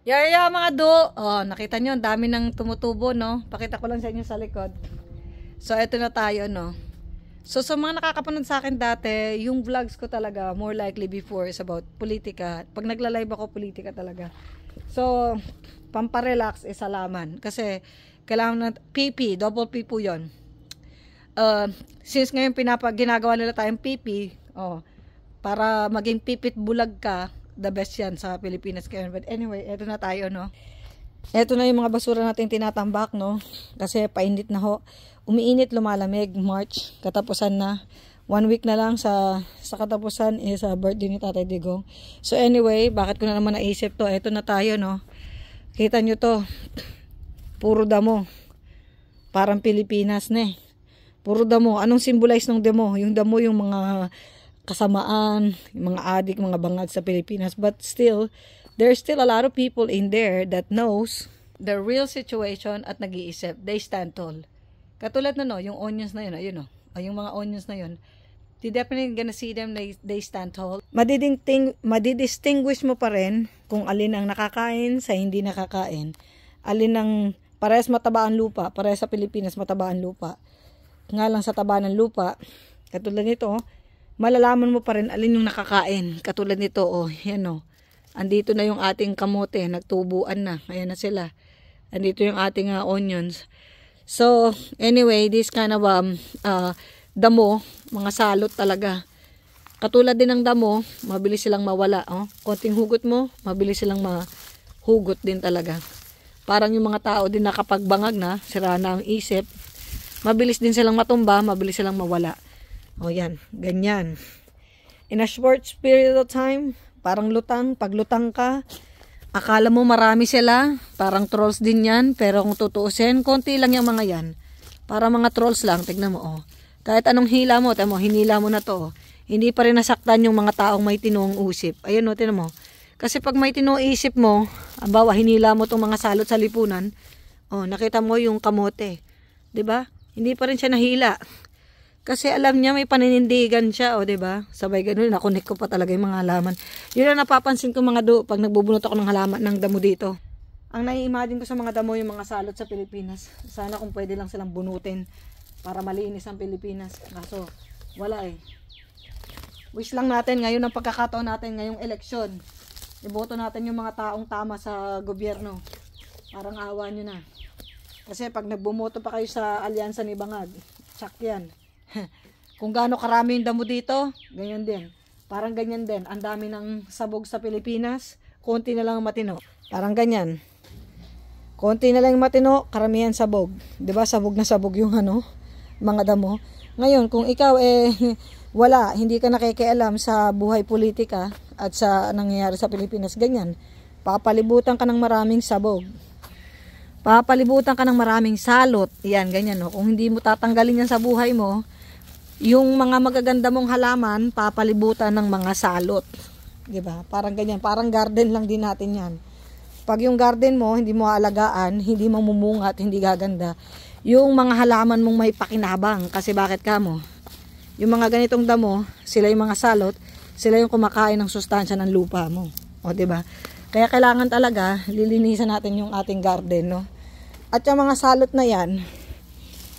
Yaya mga do. Oh, nakita nyo, ang dami ng tumutubo, no? Pakita ko lang sa inyo sa likod. So, eto na tayo, no? So, sa mga nakakapanood sa akin dati, yung vlogs ko talaga, more likely before, is about politika. Pag nagla-live ako, politika talaga. So, pamparelax is halaman. Kasi, kailangan na, PP, double P po yun. Since ngayon ginagawa nila tayong PP, oh, para maging pipit bulag ka, the best yan sa Pilipinas ngayon. But anyway, eto na tayo, no? Eto na yung mga basura natin tinatambak, no? Kasi painit na ho. Umiinit, lumalamig, March, katapusan na. 1 week na lang sa katapusan is birthday ni Tatay Digong. So anyway, bakit ko na naman naisip to? Eto na tayo, no? Kita nyo to. Puro damo. Parang Pilipinas na eh. Puro damo. Anong symbolize ng damo? Yung damo yung mga kasamaan, yung mga adik, mga bangag sa Pilipinas. But still, there's still a lot of people in there that knows the real situation at nag-iisip. They stand tall. Katulad na no, yung onions na yun, ayun no. Yung mga onions na yun. You definitely gonna see them, they stand tall. Madidistinguish mo pa rin kung alin ang nakakain sa hindi nakakain. Alin ang parehas mataba ang lupa, parehas sa Pilipinas mataba ang lupa. Nga lang sa taba ng lupa, katulad nito, malalaman mo pa rin alin yung nakakain. Katulad nito, oh, yan oh. Andito na yung ating kamote, nagtubuan na. Ayan na sila. Andito yung ating onions. So, anyway, this kind of damo, mga salot talaga. Katulad din ng damo, mabilis silang mawala. Oh. Konting hugot mo, mabilis silang mahugot din talaga. Parang yung mga tao din nakapagbangag na, sira na ang isip. Mabilis din silang matumba, mabilis silang mawala. O yan, ganyan. In a short period of time, parang lutang, pag lutang ka, akala mo marami sila, parang trolls din yan, pero kung tutuusin, konti lang yung mga yan. Para mga trolls lang, tignan mo, oh. Kahit anong hila mo, tamo, hinila mo na to, oh. Hindi pa rin nasaktan yung mga taong may tinuong usip. Ayun, oh, tignan mo. Kasi pag may tinuong isip mo, ambawa, hinila mo tong mga salot sa lipunan, oh, nakita mo yung kamote. 'Di ba? Hindi pa rin siya nahila. Kasi alam niya may paninindigan siya, o 'di ba? Sabay ganoon, nakonek ko pa talaga yung mga halaman. 'Yun ang napapansin ko mga do pag nagbubunot ako ng halaman ng damo dito. Ang nai-imagine ko sa mga damo yung mga salot sa Pilipinas. Sana kung pwede lang silang bunutin para malinis ang Pilipinas. Kaso wala eh. Wish lang natin ngayon ang pagkakataon natin ngayong eleksyon. Iboto natin yung mga taong tama sa gobyerno. Parang awa nyo na. Kasi pag nagbumoto pa kayo sa alyansa ni Bangag, tsak yan. Kung gaano karami yung damo dito, ganyan din. Parang ganyan din. Ang dami ng sabog sa Pilipinas, konti na lang matino. Parang ganyan. Konti na lang matino, karamihan sabog. 'Di ba? Sabog na sabog yung mga damo. Ngayon, kung ikaw wala, hindi ka nakikialam sa buhay politika at sa nangyayari sa Pilipinas, ganyan. Papalibutan ka ng maraming sabog. Papalibutan ka ng maraming salot. Yan, ganyan, no? Kung hindi mo tatanggalin yan sa buhay mo, yung mga magaganda mong halaman, papalibutan ng mga salot. Diba? Parang ganyan. Parang garden lang din natin yan. Pag yung garden mo, hindi mo aalagaan, hindi mamumunga at hindi gaganda, yung mga halaman mong may pakinabang. Kasi bakit ka mo? Yung mga ganitong damo, sila yung mga salot, sila yung kumakain ng sustansya ng lupa mo. O, diba? Kaya kailangan talaga, lilinisan natin yung ating garden, no? At yung mga salot na yan,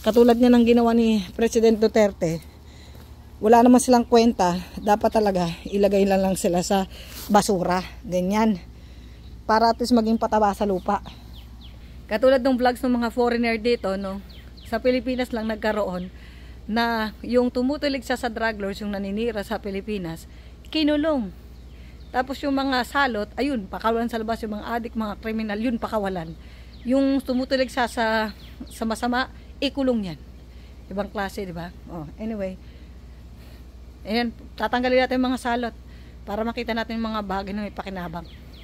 katulad nga ng ginawa ni President Duterte, wala naman silang kwenta, dapat talaga ilagay lang sila sa basura. Ganyan. Para at least maging pataba sa lupa. Katulad ng vlogs ng mga foreigner dito, no? Sa Pilipinas lang nagkaroon na yung tumutulig sa drug lords, yung naninira sa Pilipinas, kinulong. Tapos yung mga salot, ayun, pakawalan sa labas, yung mga adik, mga kriminal, yun pakawalan. Yung tumutulig sa masama, ikulong yan. Ibang klase, di ba? Oh, anyway. Ayan, tatanggalin natin yung mga salot para makita natin yung mga bagay na may pakinabang.